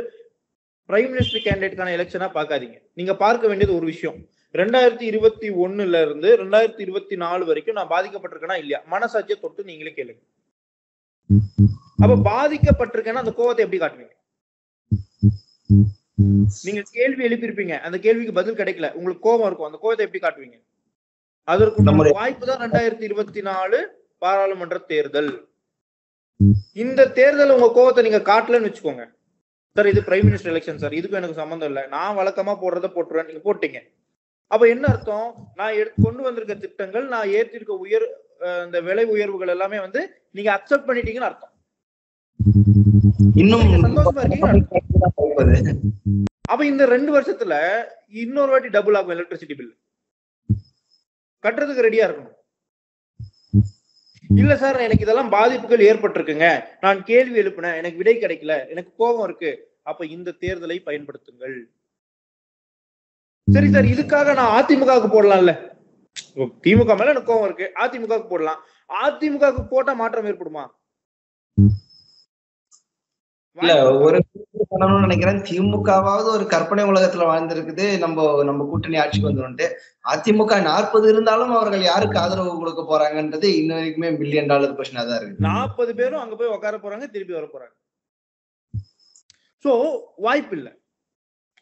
பிரைம் மினிஸ்டர் கேண்டிடேட்கான எலெக்ஷனா பார்க்காதீங்க. நீங்க பார்க்க வேண்டியது ஒரு விஷயம், 2021 இருந்து 2024 வரைக்கும் நான் பாதிக்கப்பட்டிருக்கேனா இல்லையா, மனசாட்சியை தொட்டு நீங்களே கேளுங்க. அப்ப பாதிக்கப்பட்டிருக்கேன்னா அந்த கோவத்தை எப்படி காட்டுவீங்க? நீங்க கேள்வி எழுப்பியிருப்பீங்க, அந்த கேள்விக்கு பதில் கிடைக்கல, உங்களுக்கு கோபம் இருக்கும், அந்த கோவத்தை எப்படி காட்டுவீங்க? அதற்கு வாய்ப்பு தான் 2024 பாராளுமன்ற தேர்தல். இந்த தேர்தல் உங்க கோவத்தை நீங்க காட்டலன்னு வச்சுக்கோங்க, சார் இது பிரைம் மினிஸ்டர் எலெக்ஷன் சார், இதுக்கும் எனக்கு சம்பந்தம் இல்லை, நான் வழக்கமா போடுறத போட்டுருவேன், நீங்க போட்டீங்க. அப்ப என்ன அர்த்தம்? நான் கொண்டு வந்திருக்க திட்டங்கள், நான் ஏற்றிருக்க இந்த விலை உயர்வுகள் எல்லாமே வந்து நீங்க அக்செப்ட் பண்ணிட்டீங்கன்னு அர்த்தம். இன்னும் சந்தோஷமா இருக்கீங்க. அப்ப இந்த 2 வருஷத்துல இன்னொரு வாட்டி டபுள் ஆகும் எலக்ட்ரிசிட்டி பில், கட்டுறதுக்கு ரெடியா இருக்கணும். இல்ல சார் எனக்கு இதெல்லாம் பாதிப்புகள் ஏற்பட்டிருக்குங்க, நான் கேள்வி எழுப்பினேன், எனக்கு விடை கிடைக்கல, எனக்கு கோபம் இருக்கு, அப்ப இந்த தேர்தலை பயன்படுத்துங்கள். சரி சார், இதுக்காக நான் அதிமுகவுக்கு போடலாம்ல, திமுக மேல எனக்கு கோபம் இருக்கு, அதிமுகவுக்கு போடலாம், அதிமுகவுக்கு போட்டா மாற்றம் ஏற்படுமா? இல்ல, ஒரு பண்ணணும்னு நினைக்கிறேன், திமுகவாவது ஒரு கற்பனை உலகத்துல வாழ்ந்திருக்குது, நம்ம கூட்டணி ஆட்சிக்கு வந்துட்டு. அதிமுக 40 இருந்தாலும் அவர்கள் யாருக்கு ஆதரவு கொடுக்க போறாங்கன்றது இன்ன வரைக்குமே $1 பில்லியன் கொஸ்டினா தான் இருக்கு. 40 பேரும் அங்க போய் உட்கார போறாங்க, திருப்பி வர போறாங்க. சோ வாய்ப்பு இல்ல,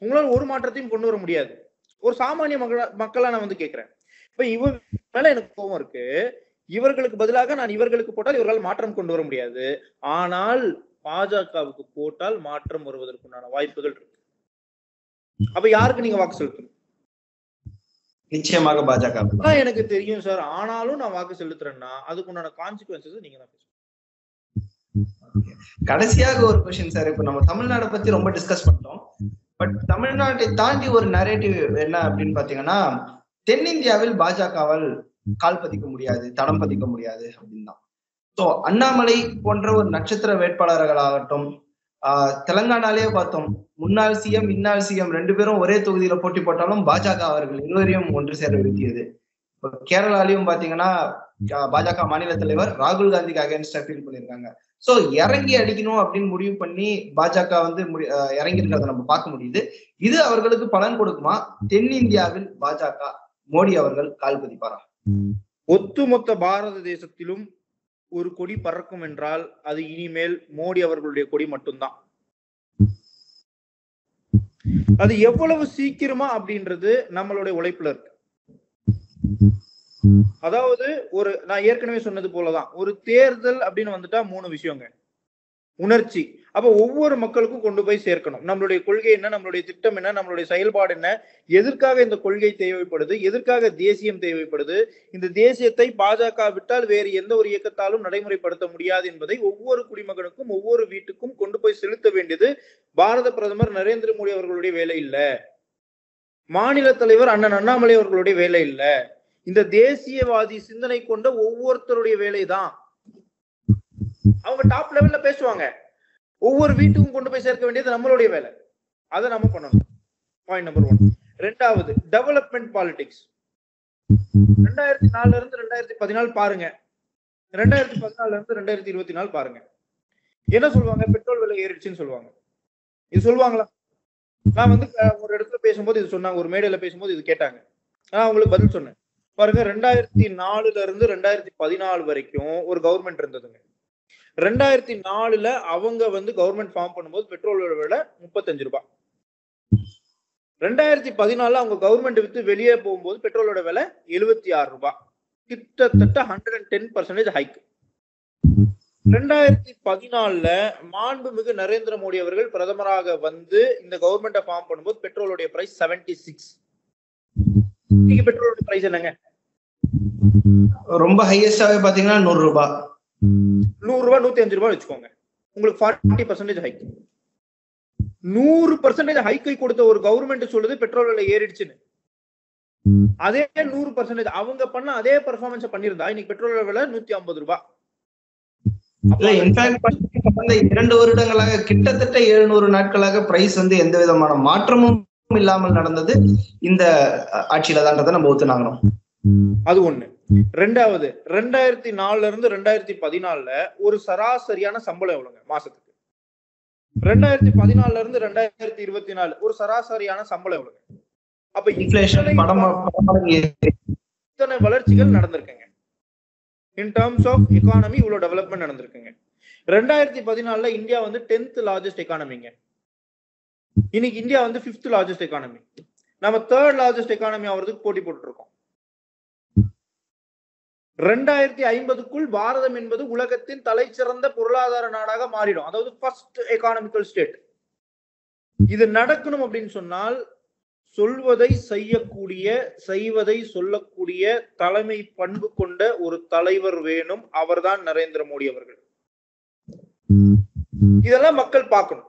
உங்களால ஒரு மாற்றத்தையும் கொண்டு வர முடியாது. ஒரு சாமானிய மக்களா நான் வந்து கேட்கிறேன், இப்ப இவங்க மேல எனக்கு கோபம் இருக்கு, இவர்களுக்கு பதிலாக நான் இவர்களுக்கு போட்டால் இவர்களால் மாற்றம் கொண்டு வர முடியாது, ஆனால் பாஜகவுக்கு போட்டால் மாற்றம் வருவதற்குண்டான வாய்ப்புகள் இருக்கு. அப்ப யாருக்கு நீங்க வாக்கு செலுத்தணும்? நிச்சயமாக பாஜக. எனக்கு தெரியும் சார், ஆனாலும் நான் வாக்கு செலுத்துறேன்னா அதுக்குண்டான கான்சிக்வன்சஸ் நீங்க தான் பேசணும். கடைசியாக ஒரு கொஸ்டின் சார், இப்ப நம்ம தமிழ்நாட்டை பத்தி ரொம்ப டிஸ்கஸ் பண்ணிட்டோம், பட் தமிழ்நாட்டை தாண்டி ஒரு நரேட்டிவ் என்ன அப்படின்னு பாத்தீங்கன்னா, தென்னிந்தியாவில் பாஜகவால் கால் பதிக்க முடியாது, தடம் பதிக்க முடியாது அப்படின்னு தான். சோ அண்ணாமலை போன்ற ஒரு நட்சத்திர வேட்பாளர்களாகட்டும், தெலங்கானாலேயே பார்த்தோம், முன்னாள் சிஎம் இன்னாள் சிஎம் 2 பேரும் ஒரே தொகுதியில போட்டி போட்டாலும் பாஜக அவர்கள் இருவரையும் ஒன்று சேர விரும்பியது. இப்போ கேரளாலையும் பாத்தீங்கன்னா பாஜக மாநில தலைவர் ராகுல் காந்திக்கு அகைன்ஸ்டா ஃபீல் பண்ணிருக்காங்க. சோ இறங்கி அடிக்கணும் அப்படின்னு முடிவு பண்ணி பாஜக வந்து இறங்கி இருக்கிறத நம்ம பார்க்க முடியுது. இது அவர்களுக்கு பலன் கொடுக்குமா? தென்னிந்தியாவில் பாஜக மோடி அவர்கள் கால் பதிப்பாரா? ஒட்டுமொத்த பாரத தேசத்திலும் ஒரு கொடி பறக்கும் என்றால் அது இனிமேல் மோடி அவர்களுடைய கொடி மட்டும்தான். அது எவ்வளவு சீக்கிரமா அப்படின்றது நம்மளுடைய உழைப்புல இருக்கு. அதாவது நான் ஏற்கனவே சொன்னது போலதான், ஒரு தேர்தல் அப்படின்னு வந்துட்டா 3 விஷயங்க. உணர்ச்சி, அப்ப ஒவ்வொரு மக்களுக்கும் கொண்டு போய் சேர்க்கணும், நம்மளுடைய கொள்கை என்ன, நம்மளுடைய திட்டம் என்ன, நம்மளுடைய செயல்பாடு என்ன, எதற்காக இந்த கொள்கை தேவைப்படுது, எதற்காக தேசியம் தேவைப்படுது, இந்த தேசியத்தை பாஜக விட்டால் வேறு எந்த ஒரு இயக்கத்தாலும் நடைமுறைப்படுத்த முடியாது என்பதை ஒவ்வொரு குடிமகனுக்கும் ஒவ்வொரு வீட்டுக்கும் கொண்டு போய் செலுத்த வேண்டியது பாரத பிரதமர் நரேந்திர மோடி அவர்களுடைய வேலை இல்ல, மாநில தலைவர் அண்ணன் அண்ணாமலை அவர்களுடைய வேலை இல்ல, இந்த தேசியவாதி சிந்தனை கொண்ட ஒவ்வொருத்தருடைய வேலைதான். அவங்க டாப் லெவல்ல பேசுவாங்க, ஒவ்வொரு வீட்டுக்கும் கொண்டு போய் சேர்க்க வேண்டியது நம்மளுடைய வேலை, அதை நம்ம பண்ணணும். Point number 1. ரெண்டாவது, டெவலப்மெண்ட் பாலிடிக்ஸ். 2004 இருந்து 2014 பாருங்க, 2014 இருந்து 2024 பாருங்க, என்ன சொல்லுவாங்க? பெட்ரோல் விலை ஏறிடுச்சுன்னு சொல்லுவாங்க. இது சொல்லுவாங்களா? நான் வந்து ஒரு இடத்துல பேசும்போது இது சொன்னாங்க, ஒரு மேடையில பேசும்போது இது கேட்டாங்க, நான் உங்களுக்கு பதில் சொன்னேன். பாருங்க, 2004 இருந்து 2014 வரைக்கும் ஒரு கவர்மெண்ட் இருந்ததுங்க. 2004 அவங்க வந்து கவர்மெண்ட் ஃபார்ம் பண்ணும்போது பெட்ரோலோட விலை 35 ரூபாய். 2014 அவங்க கவர்மெண்ட் விட்டு வெளியே போகும்போது பெட்ரோலோட விலை 76 ரூபாய், கிட்டத்தட்ட 110% ஹைக். 2014 மாண்புமிகு நரேந்திர மோடி அவர்கள் பிரதமராக வந்து இந்த கவர்மெண்ட்டை ஃபார்ம் பண்ணும்போது பெட்ரோலோட பிரைஸ் 76. இன்னைக்கு பெட்ரோலோட பிரைஸ் என்னங்க? ரொம்ப ஹையஸ்டாவே பாத்தீங்கன்னா 100 ரூபாய், 100 ரூபாய் 105 ரூபாய் வச்சுக்கோங்க, உங்களுக்கு 40% ஹைக். 100% ஹைக்கை கொடுத்த ஒரு கவர்மெண்ட் சொல்லுது பெட்ரோல் விலை ஏறிடுச்சுன்னு. அதே 100% அவங்க பண்ண அதே பெர்ஃபார்மன்ஸ் பண்ணிருந்தா இன்னைக்கு பெட்ரோல் விலை 150 ரூபாய். கடந்த 2 வருடங்களாக கிட்டத்தட்ட 700 நாட்களாக பிரைஸ் வந்து எந்த விதமான மாற்றமும் இல்லாமல் நடந்தது இந்த ஆட்சியில தான்றதை நம்ம ஒத்துனாங்கணும். அது ஒண்ணு. ரெண்டாவது, 2004 இருந்து 2014 ஒரு சராசரியான சம்பளம் எவ்வளவுங்க மாசத்துக்கு? 2014 இருந்து 2024 ஒரு சராசரியான சம்பளம் எவ்வளவுங்க? அப்ப இத்தனை வளர்ச்சிகள் நடந்திருக்குங்க. இன் டர்ம்ஸ் ஆஃப் எக்கானமி இவ்வளவு டெவலப்மெண்ட் நடந்திருக்குங்க. 2014 இந்தியா வந்து 10th லார்ஜஸ்ட் எக்கானமிங்க. இன்னைக்கு இந்தியா வந்து 5th லார்ஜஸ்ட் எக்கானமி. நம்ம 3rd லார்ஜஸ்ட் எக்கானமி ஆகிறதுக்கு போட்டி போட்டு இருக்கோம். 2050க்குள் பாரதம் என்பது உலகத்தின் தலைச்சிறந்த பொருளாதார நாடாக மாறிடும். அதாவது ஃபர்ஸ்ட் எக்கானமிக்கல் ஸ்டேட். இது நடக்கணும் அப்படின்னு சொன்னால் சொல்வதை செய்யக்கூடிய, செய்வதை சொல்லக்கூடிய தலைமை பண்பு கொண்ட ஒரு தலைவர் வேணும். அவர்தான் நரேந்திர மோடி அவர்கள். இதெல்லாம் மக்கள் பார்க்கணும்.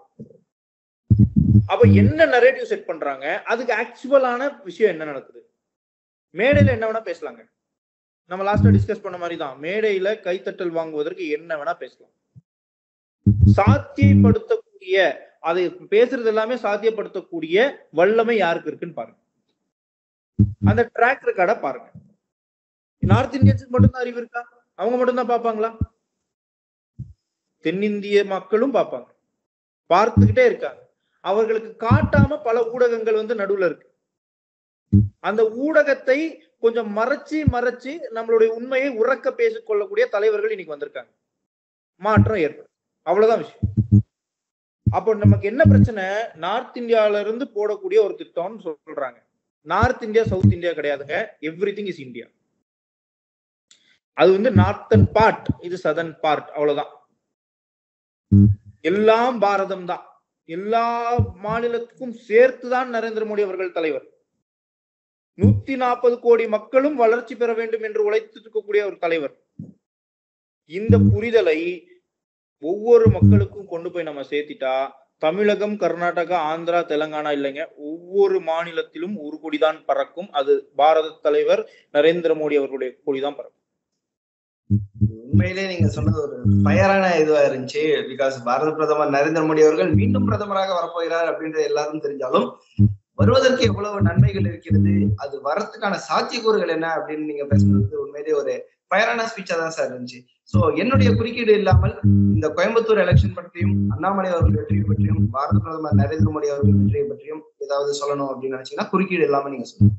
அப்ப என்ன நரேட்டிவ் செட் பண்றாங்க, அதுக்கு ஆக்சுவலான விஷயம் என்ன நடக்குது? மேடையில என்ன வேணா பேசலாங்க. நம்ம லாஸ்டா டிஸ்கஸ் பண்ண மாதிரி தான், மேடையில கைத்தட்டல் வாங்குவதற்கு என்ன வேணா பேசலாம். சாத்தியப்படுத்தக்கூடிய, அதை பேசுறது எல்லாமே சாத்தியப்படுத்தக்கூடிய வல்லமை யாருக்கு இருக்குன்னு பாருங்க. அந்த ட்ராக் ரெக்கார்டை பாருங்க. நார்த் இந்தியன்ஸுக்கு மட்டும்தான் அறிவு இருக்கா? அவங்க மட்டும்தான் பார்ப்பாங்களா? தென்னிந்திய மக்களும் பார்ப்பாங்க, பார்த்துக்கிட்டே இருக்காங்க. அவர்களுக்கு காட்டாம பல ஊடகங்கள் வந்து நடுவுல இருக்கு. அந்த ஊடகத்தை கொஞ்சம் மறைச்சு மறைச்சு நம்மளுடைய உண்மையை உறக்க பேசிக் கொள்ளக்கூடிய தலைவர்கள் இன்னைக்கு வந்திருக்காங்க. மாற்றம் ஏற்படும், அவ்வளவுதான் விஷயம். அப்போ நமக்கு என்ன பிரச்சனை? நார்த் இந்தியால இருந்து போடக்கூடிய ஒரு திட்டம்னு சொல்றாங்க. நார்த் இந்தியா சவுத் இந்தியா கிடையாதுங்க. Everything is India. அது வந்து நார்த்தன் பார்ட், இது சதர்ன் பார்ட், அவ்வளவுதான். எல்லாம் பாரதம் தான். எல்லா மாநிலத்துக்கும் சேர்த்துதான் நரேந்திர மோடி அவர்கள் தலைவர். 140 கோடி மக்களும் வளர்ச்சி பெற வேண்டும் என்று உழைத்து இருக்கக்கூடிய ஒரு தலைவர். இந்த புரிதலை ஒவ்வொரு மக்களுக்கும் கொண்டு போய் நம்ம சேர்த்திட்டா, தமிழகம், கர்நாடகா, ஆந்திரா, தெலுங்கானா இல்லைங்க, ஒவ்வொரு மாநிலத்திலும் ஒரு கொடிதான் பறக்கும். அது பாரத தலைவர் நரேந்திர மோடி அவர்களுடைய கொடிதான் பறக்கும். உண்மையிலே நீங்க சொன்னது ஒரு பயரான இதுவா இருந்துச்சு. பிகாஸ் பாரத பிரதமர் நரேந்திர மோடி அவர்கள் மீண்டும் பிரதமராக வரப்போகிறார் அப்படின்றது எல்லாரும் தெரிஞ்சாலும் வருவதற்கு எவ்வளவு நன்மைகள் இருக்கிறது, அது வரத்துக்கான சாத்தியக்கூறுகள் என்ன அப்படின்னு நீங்க பேசுறது உண்மையிலேயே ஒரு பயரான ஸ்பீச்சா தான் சார் இருந்துச்சு. சோ என்னுடைய குறுக்கீடு இல்லாமல் இந்த கோயம்புத்தூர் எலெக்ஷன் பற்றியும், அண்ணாமலை அவர்கள் வெற்றியை பற்றியும், பாரத பிரதமர் நரேந்திர மோடி அவர்கள் வெற்றியை பற்றியும் ஏதாவது சொல்லணும் அப்படின்னு நினைச்சீங்கன்னா குறுக்கீடு இல்லாம நீங்க சொல்லுங்க.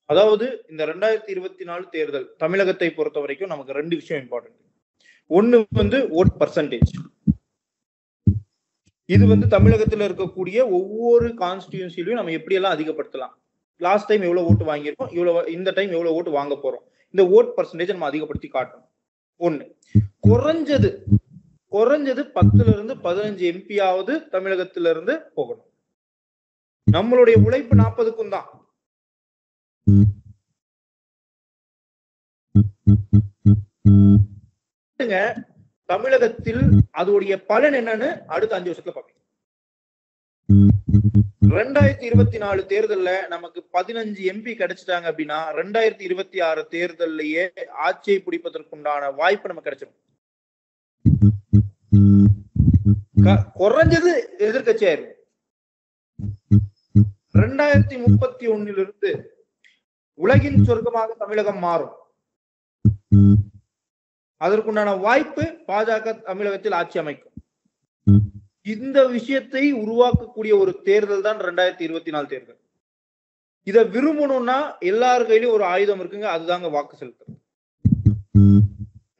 அதாவது இந்த 2024 தேர்தல் தமிழகத்தை பொறுத்த வரைக்கும் நமக்கு 2 விஷயம் இம்பார்ட்டன்ட். ஒண்ணு வந்து ஓட் பர்சன்டேஜ். இது வந்து தமிழகத்துல இருக்கக்கூடிய ஒவ்வொரு கான்ஸ்டிடியூன்சிலையும் நம்ம எப்படி எல்லாம் அதிகப்படுத்தலாம். லாஸ்ட் டைம் எவ்வளவு ஓட்டு வாங்கியிருக்கோம், இவ்வளவு இந்த டைம் எவ்வளவு ஓட்டு வாங்க போறோம், இந்த ஓட் பர்சன்டேஜ் நம்ம அதிகப்படுத்தி காட்டணும். ஒண்ணு. குறைஞ்சது 10ல இருந்து 15 எம்பியாவது தமிழகத்தில இருந்து போகணும். நம்மளுடைய உழைப்பு 40க்கும் தான். தமிழகத்தில் அதோடைய பலன் என்னன்னு அடுத்த 5 வருஷத்துல பாப்பீங்க. 2024 தேர்தல்ல நமக்கு 15 எம்பி கிடைச்சிட்டாங்க அப்படின்னா 2026 தேர்தல்லையே ஆட்சியை பிடிப்பதற்குண்டான வாய்ப்பு நமக்கு கிடைச்சிடும். குறைஞ்சது எதிர்கட்சியாயிரும். 2031 உலகின் சொர்க்கமாக தமிழகம் மாறும். அதற்குண்டான வாய்ப்பு பாஜக தமிழகத்தில் ஆட்சி அமைக்கும். இந்த விஷயத்தை உருவாக்கக்கூடிய ஒரு தேர்தல் தான் 2024 தேர்தல். இதை விரும்பணும்னா எல்லார் கையிலும் ஒரு ஆயுதம் இருக்குங்க, அதுதாங்க வாக்கு செலுத்துறது.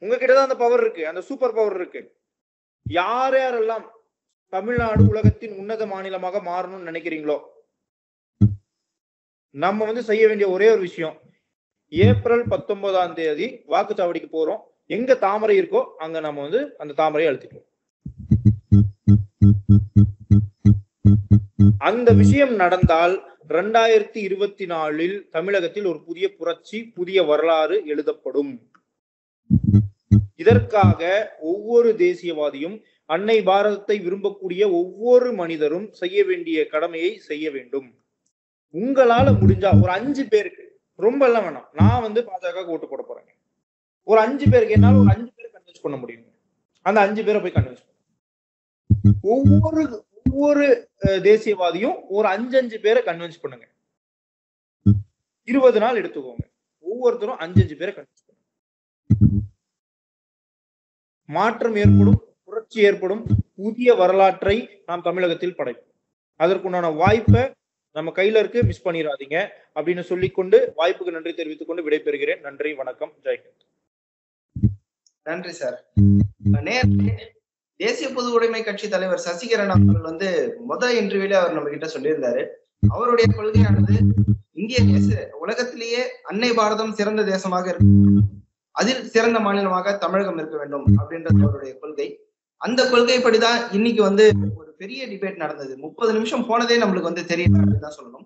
உங்ககிட்டதான் அந்த பவர் இருக்கு, அந்த சூப்பர் பவர் இருக்கு. யார் யாரெல்லாம் தமிழ்நாடு உலகத்தின் உன்னத மாநிலமாக மாறணும்னு நினைக்கிறீங்களோ, நம்ம வந்து செய்ய வேண்டிய ஒரே ஒரு விஷயம், ஏப்ரல் 19ஆம் தேதி வாக்குச்சாவடிக்கு போறோம். எங்க தாமரை இருக்கோ அங்க நம்ம வந்து அந்த தாமரையை அழுத்திக்கிறோம். அந்த விஷயம் நடந்தால் 2024 தமிழகத்தில் ஒரு புதிய புரட்சி, புதிய வரலாறு எழுதப்படும். இதற்காக ஒவ்வொரு தேசியவாதியும், அன்னை பாரதத்தை விரும்பக்கூடிய ஒவ்வொரு மனிதரும் செய்ய வேண்டிய கடமையை செய்ய வேண்டும். உங்களால முடிஞ்சா ஒரு 5 பேருக்கு, ரொம்ப எல்லாம் வேணாம், நான் வந்து பாஜக ஓட்டு போட போறேங்க, ஒரு 5 பேருக்கு என்னால ஒரு 5 பேரை கன்வின்ஸ் பண்ண முடியும். அந்த 5 பேரை போய் கன்வின்ஸ் பண்ணு. ஒவ்வொரு தேசியவாதியும் ஒரு 5 பேரை கன்வின்ஸ் பண்ணுங்க. 20 நாள் எடுத்துக்கோங்க. ஒவ்வொருத்தரும் 5 பேரை கன்வின்ஸ் பண்ணுங்க. மாற்றம் ஏற்படும், புரட்சி ஏற்படும், புதிய வரலாற்றை நாம் தமிழகத்தில் படைப்போம். அதற்குண்டான வாய்ப்பை நம்ம கையில இருக்கு, மிஸ் பண்ணிடாதீங்க அப்படின்னு சொல்லிக்கொண்டு வாய்ப்புக்கு நன்றி தெரிவித்துக் கொண்டு விடைபெறுகிறேன். நன்றி, வணக்கம், ஜெய்ஹிந்த். நன்றி சார். தேசிய பொது உடைமை கட்சி தலைவர் சசிகரன் அவர்கள் வந்து முதல் இன்டர்வியூல அவர் நம்ம கிட்ட சொல்லியிருந்தாரு, அவருடைய கொள்கையானது இந்திய தேச உலகத்திலேயே அன்னை பாரதம் சிறந்த தேசமாக இருக்கு, அதில் சிறந்த மாநிலமாக தமிழகம் இருக்க வேண்டும் அப்படின்றது அவருடைய கொள்கை. அந்த கொள்கைப்படிதான் இன்னைக்கு வந்து ஒரு பெரிய டிபேட் நடந்தது. 30 நிமிஷம் போனதே நம்மளுக்கு வந்து தெரியல அப்படின்னு தான் சொல்லணும்.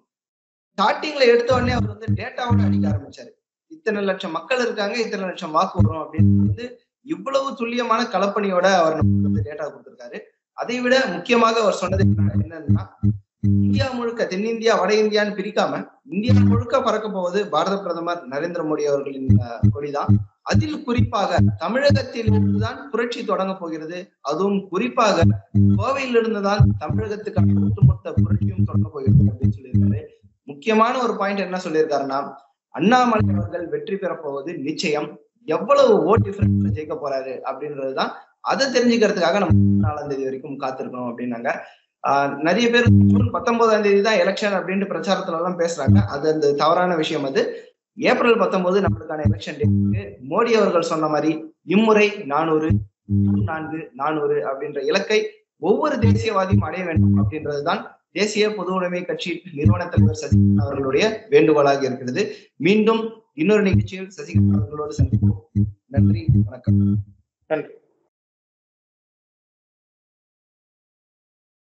ஸ்டார்டிங்ல எடுத்த உடனே அவர் வந்து டேட்டாவோட அடிக்க ஆரம்பிச்சாரு. இத்தனை லட்சம் மக்கள் இருக்காங்க, இத்தனை லட்சம் வாக்கு வரும் அப்படின்னு வந்து இவ்வளவு துல்லியமான கலப்பணியோட அவர் நமக்கு டேட்டா கொடுத்திருக்காரு. அதை விட முக்கியமாக அவர் சொன்னது என்னன்னா, இந்தியா முழுக்க, தென்னிந்தியா வட இந்தியான்னு பிரிக்காம இந்தியா முழுக்க பறக்க போவது பாரத பிரதமர் நரேந்திர மோடி அவர்களின் கொடிதான். அதில் குறிப்பாக தமிழகத்தில் இருந்துதான் புரட்சி தொடங்க போகிறது. அதுவும் குறிப்பாக கோவையிலிருந்து தான் தமிழகத்துக்கான ஒட்டுமொத்த புரட்சியும் தொடங்க போகிறது அப்படின்னு சொல்லியிருக்காரு. முக்கியமான ஒரு பாயிண்ட் என்ன சொல்லியிருக்காருன்னா, அண்ணாமலை அவர்கள் வெற்றி பெற போவது நிச்சயம், எவ்வளவு ஓட் டிஃபரன்ஸ்ல ஜெயிக்க போறாரு அப்படின்றதுதான். அதை தெரிஞ்சுக்கிறதுக்காக நம்ம 4ஆம் தேதி வரைக்கும் காத்திருக்கணும் அப்படின்னாங்க. நிறைய பேர் ஜூன் 19ஆம் தேதி தான் எலெக்ஷன் அப்படின்ட்டு பிரச்சாரத்துல எல்லாம் பேசுறாங்க. அது அந்த தவறான விஷயம். அது ஏப்ரல் 19 நம்மளுக்கான எலெக்ஷன் டேட். மோடி அவர்கள் சொன்ன மாதிரி இம்முறை 400 400 அப்படின்ற இலக்கை ஒவ்வொரு தேசியவாதியும் அடைய வேண்டும் அப்படின்றதுதான் தேசிய பொது உடைமை கட்சி நிறுவன தலைவர் சசிகலா அவர்களுடைய வேண்டுகோளாக இருக்கிறது. மீண்டும் இன்னொரு நிகழ்ச்சியில் சசிகலா அவர்களோடு சந்திப்போம். நன்றி, வணக்கம். நன்றி.